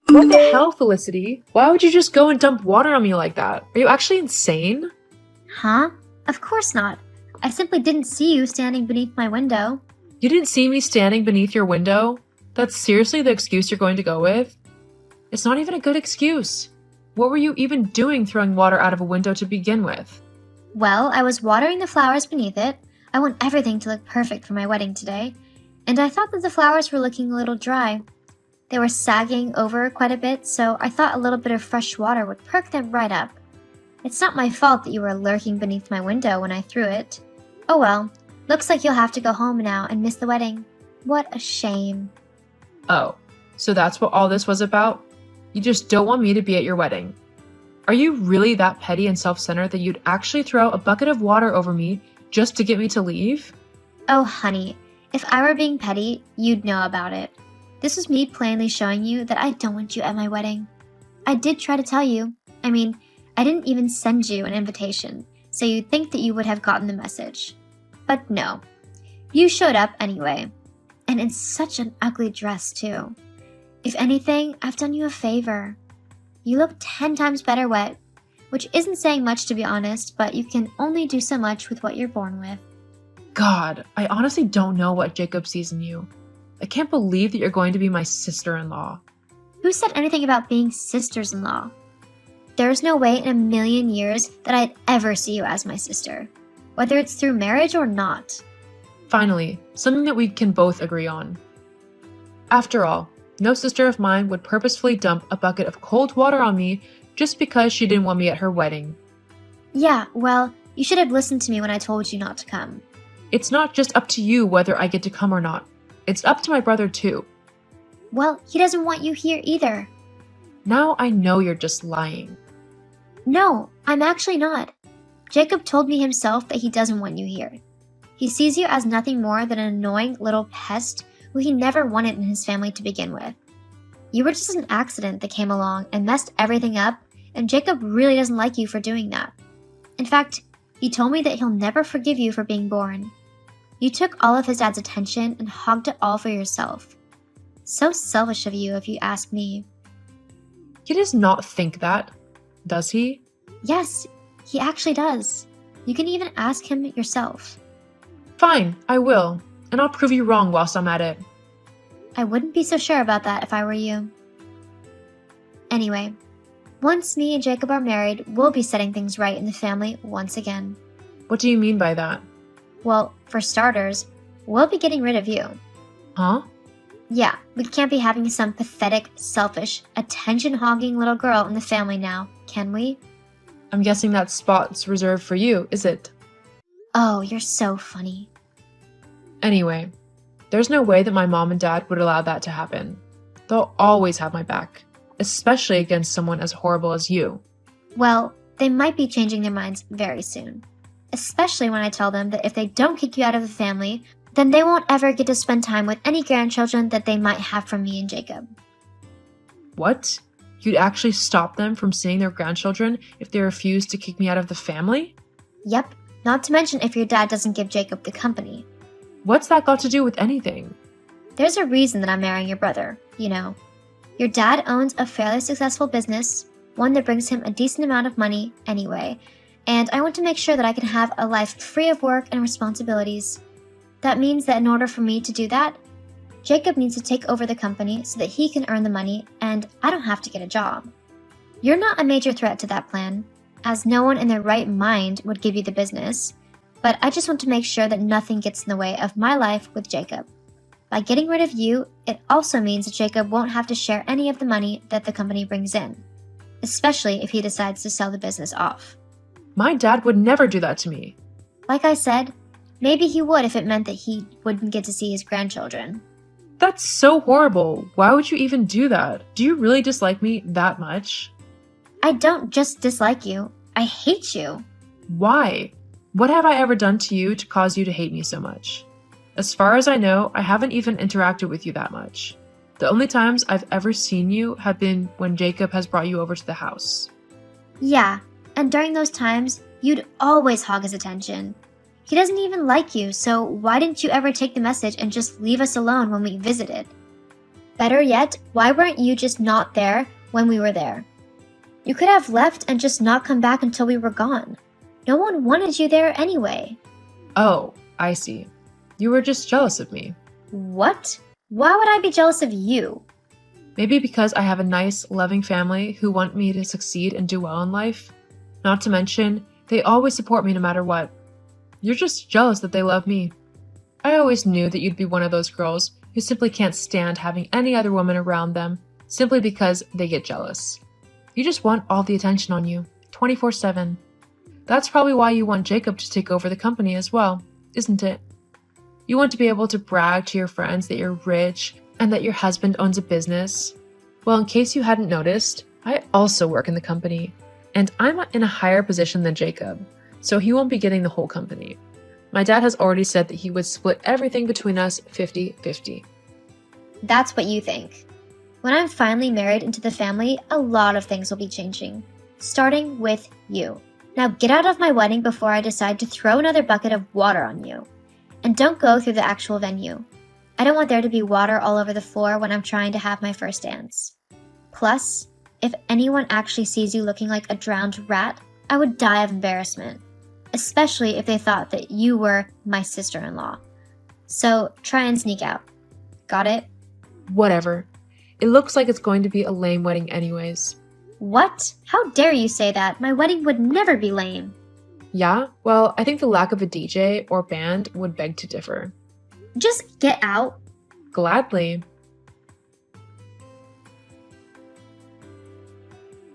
What the hell, Felicity? Why would you just go and dump water on me like that? Are you actually insane? Huh? Of course not. I simply didn't see you standing beneath my window. You didn't see me standing beneath your window? That's seriously the excuse you're going to go with? It's not even a good excuse. What were you even doing throwing water out of a window to begin with? Well, I was watering the flowers beneath it. I want everything to look perfect for my wedding today. And I thought that the flowers were looking a little dry. They were sagging over quite a bit, so I thought a little bit of fresh water would perk them right up. It's not my fault that you were lurking beneath my window when I threw it. Oh well, looks like you'll have to go home now and miss the wedding. What a shame. Oh, so that's what all this was about? You just don't want me to be at your wedding. Are you really that petty and self-centered that you'd actually throw a bucket of water over me just to get me to leave? Oh honey, if I were being petty, you'd know about it. This was me plainly showing you that I don't want you at my wedding. I did try to tell you. I didn't even send you an invitation, so you'd think that you would have gotten the message. But no, you showed up anyway. And in such an ugly dress too. If anything, I've done you a favor. You look 10 times better wet, which isn't saying much to be honest, but you can only do so much with what you're born with. God, I honestly don't know what Jacob sees in you. I can't believe that you're going to be my sister-in-law. Who said anything about being sisters-in-law? There's no way in a million years that I'd ever see you as my sister, whether it's through marriage or not. Finally, something that we can both agree on. After all, no sister of mine would purposefully dump a bucket of cold water on me just because she didn't want me at her wedding. Yeah, well, you should have listened to me when I told you not to come. It's not just up to you whether I get to come or not. It's up to my brother too. Well, he doesn't want you here either. Now I know you're just lying. No, I'm actually not. Jacob told me himself that he doesn't want you here. He sees you as nothing more than an annoying little pest who he never wanted in his family to begin with. You were just an accident that came along and messed everything up, and Jacob really doesn't like you for doing that. In fact, he told me that he'll never forgive you for being born. You took all of his dad's attention and hogged it all for yourself. So selfish of you if you ask me. He does not think that, does he? Yes, he actually does. You can even ask him yourself. Fine, I will, and I'll prove you wrong whilst I'm at it. I wouldn't be so sure about that if I were you. Anyway, once me and Jacob are married, we'll be setting things right in the family once again. What do you mean by that? Well, for starters, we'll be getting rid of you. Huh? Yeah, we can't be having some pathetic, selfish, attention-hogging little girl in the family now, can we? I'm guessing that spot's reserved for you, is it? Oh, you're so funny. Anyway, there's no way that my mom and dad would allow that to happen. They'll always have my back, especially against someone as horrible as you. Well, they might be changing their minds very soon. Especially when I tell them that if they don't kick you out of the family, then they won't ever get to spend time with any grandchildren that they might have from me and Jacob. What? You'd actually stop them from seeing their grandchildren if they refuse to kick me out of the family? Yep, not to mention if your dad doesn't give Jacob the company. What's that got to do with anything? There's a reason that I'm marrying your brother, you know. Your dad owns a fairly successful business, one that brings him a decent amount of money anyway, and I want to make sure that I can have a life free of work and responsibilities. That means that in order for me to do that, Jacob needs to take over the company so that he can earn the money and I don't have to get a job. You're not a major threat to that plan, as no one in their right mind would give you the business, but I just want to make sure that nothing gets in the way of my life with Jacob. By getting rid of you, it also means that Jacob won't have to share any of the money that the company brings in, especially if he decides to sell the business off. My dad would never do that to me. Like I said, maybe he would if it meant that he wouldn't get to see his grandchildren. That's so horrible. Why would you even do that? Do you really dislike me that much? I don't just dislike you. I hate you. Why? What have I ever done to you to cause you to hate me so much? As far as I know, I haven't even interacted with you that much. The only times I've ever seen you have been when Jacob has brought you over to the house. Yeah, and during those times, you'd always hog his attention. He doesn't even like you, so why didn't you ever take the message and just leave us alone when we visited? Better yet, why weren't you just not there when we were there? You could have left and just not come back until we were gone. No one wanted you there anyway. Oh, I see. You were just jealous of me. What? Why would I be jealous of you? Maybe because I have a nice, loving family who want me to succeed and do well in life. Not to mention, they always support me no matter what. You're just jealous that they love me. I always knew that you'd be one of those girls who simply can't stand having any other woman around them simply because they get jealous. You just want all the attention on you, 24/7. That's probably why you want Jacob to take over the company as well, isn't it? You want to be able to brag to your friends that you're rich and that your husband owns a business. Well, in case you hadn't noticed, I also work in the company, and I'm in a higher position than Jacob, so he won't be getting the whole company. My dad has already said that he would split everything between us 50-50. That's what you think. When I'm finally married into the family, a lot of things will be changing. Starting with you. Now get out of my wedding before I decide to throw another bucket of water on you. And don't go through the actual venue. I don't want there to be water all over the floor when I'm trying to have my first dance. Plus, if anyone actually sees you looking like a drowned rat, I would die of embarrassment. Especially if they thought that you were my sister-in-law. So try and sneak out. Got it? Whatever. It looks like it's going to be a lame wedding anyways. What? How dare you say that? My wedding would never be lame. Yeah? Well, I think the lack of a DJ or band would beg to differ. Just get out. Gladly.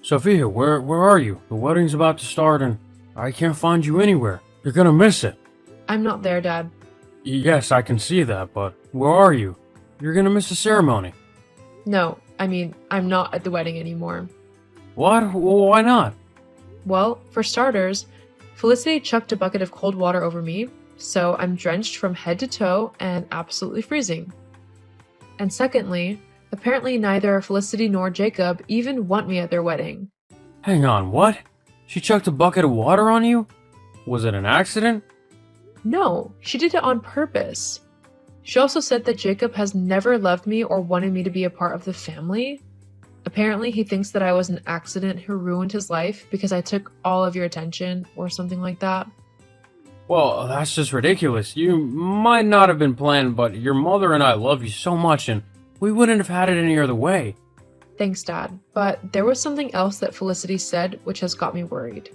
Sophia, where are you? The wedding's about to start and I can't find you anywhere. You're gonna miss it. I'm not there, Dad. Yes, I can see that, but where are you? You're gonna miss the ceremony. No, I'm not at the wedding anymore. What? Why not? Well, for starters, Felicity chucked a bucket of cold water over me, so I'm drenched from head to toe and absolutely freezing. And secondly, apparently neither Felicity nor Jacob even want me at their wedding. Hang on, what? She chucked a bucket of water on you? Was it an accident? No, she did it on purpose. She also said that Jacob has never loved me or wanted me to be a part of the family. Apparently, he thinks that I was an accident who ruined his life because I took all of your attention or something like that. Well, that's just ridiculous. You might not have been planned, but your mother and I love you so much and we wouldn't have had it any other way. Thanks, Dad. But there was something else that Felicity said which has got me worried.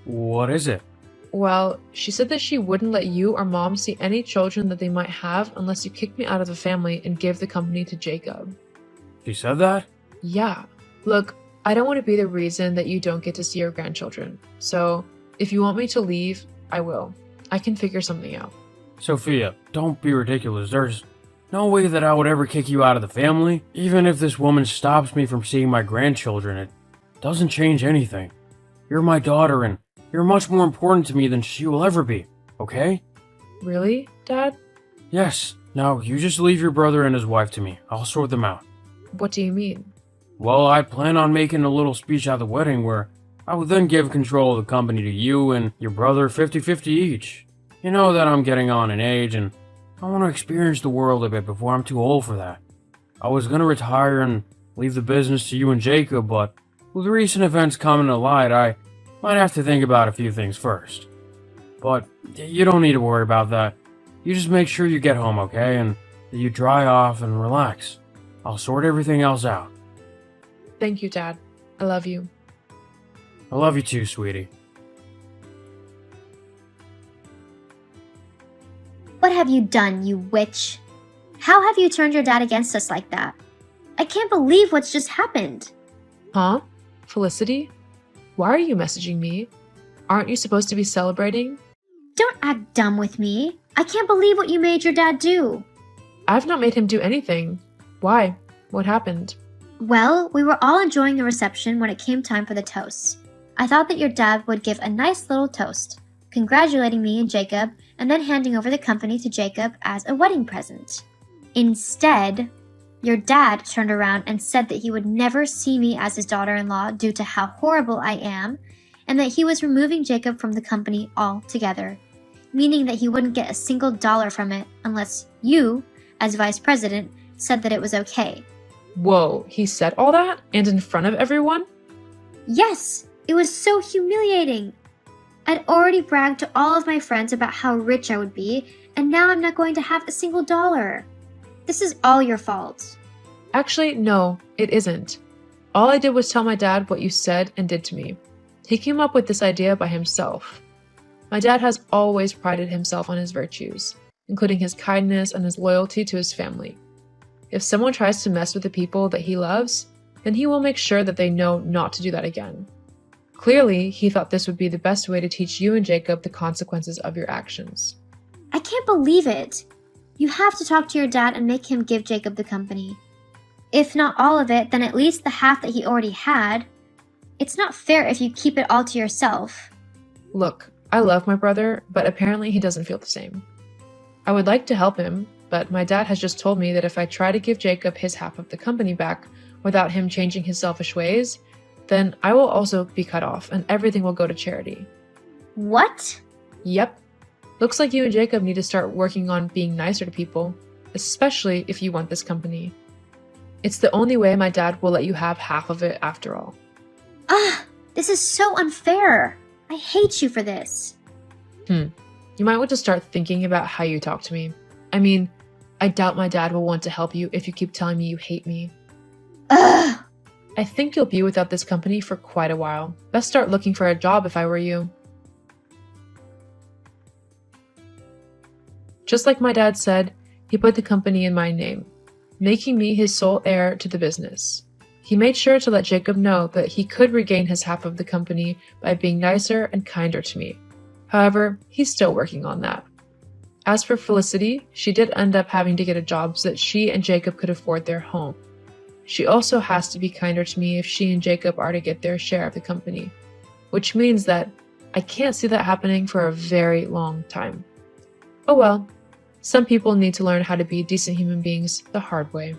What is it? Well, she said that she wouldn't let you or Mom see any children that they might have unless you kicked me out of the family and give the company to Jacob. She said that? Yeah. Look, I don't want to be the reason that you don't get to see your grandchildren. So, if you want me to leave, I will. I can figure something out. Sophia, don't be ridiculous. There's no way that I would ever kick you out of the family. Even if this woman stops me from seeing my grandchildren, it doesn't change anything. You're my daughter and you're much more important to me than she will ever be, okay? Really, Dad? Yes. Now, you just leave your brother and his wife to me. I'll sort them out. What do you mean? Well, I plan on making a little speech at the wedding where I would then give control of the company to you and your brother 50-50 each. You know that I'm getting on in age and I want to experience the world a bit before I'm too old for that. I was going to retire and leave the business to you and Jacob, but with recent events coming to light, I might have to think about a few things first. But you don't need to worry about that. You just make sure you get home, okay? And that you dry off and relax. I'll sort everything else out. Thank you, Dad. I love you. I love you too, sweetie. What have you done, you witch? How have you turned your dad against us like that? I can't believe what's just happened. Huh? Felicity? Why are you messaging me? Aren't you supposed to be celebrating? Don't act dumb with me. I can't believe what you made your dad do. I've not made him do anything. Why? What happened? Well, we were all enjoying the reception when it came time for the toast. I thought that your dad would give a nice little toast, congratulating me and Jacob, and then handing over the company to Jacob as a wedding present. Instead, your dad turned around and said that he would never see me as his daughter-in-law due to how horrible I am, and that he was removing Jacob from the company altogether, meaning that he wouldn't get a single dollar from it unless you, as vice president, said that it was okay. Whoa, he said all that? And in front of everyone? Yes, it was so humiliating. I'd already bragged to all of my friends about how rich I would be, and now I'm not going to have a single dollar. This is all your fault. Actually, no, it isn't. All I did was tell my dad what you said and did to me. He came up with this idea by himself. My dad has always prided himself on his virtues, including his kindness and his loyalty to his family. If someone tries to mess with the people that he loves, then he will make sure that they know not to do that again. Clearly, he thought this would be the best way to teach you and Jacob the consequences of your actions. I can't believe it. You have to talk to your dad and make him give Jacob the company. If not all of it, then at least the half that he already had. It's not fair if you keep it all to yourself. Look, I love my brother, but apparently he doesn't feel the same. I would like to help him, but my dad has just told me that if I try to give Jacob his half of the company back without him changing his selfish ways, then I will also be cut off and everything will go to charity. What? Yep. Looks like you and Jacob need to start working on being nicer to people, especially if you want this company. It's the only way my dad will let you have half of it after all. This is so unfair. I hate you for this. You might want to start thinking about how you talk to me. I mean, I doubt my dad will want to help you if you keep telling me you hate me. Ugh! I think you'll be without this company for quite a while. Best start looking for a job if I were you. Just like my dad said, he put the company in my name, making me his sole heir to the business. He made sure to let Jacob know that he could regain his half of the company by being nicer and kinder to me. However, he's still working on that. As for Felicity, she did end up having to get a job so that she and Jacob could afford their home. She also has to be kinder to me if she and Jacob are to get their share of the company, which means that I can't see that happening for a very long time. Oh well, some people need to learn how to be decent human beings the hard way.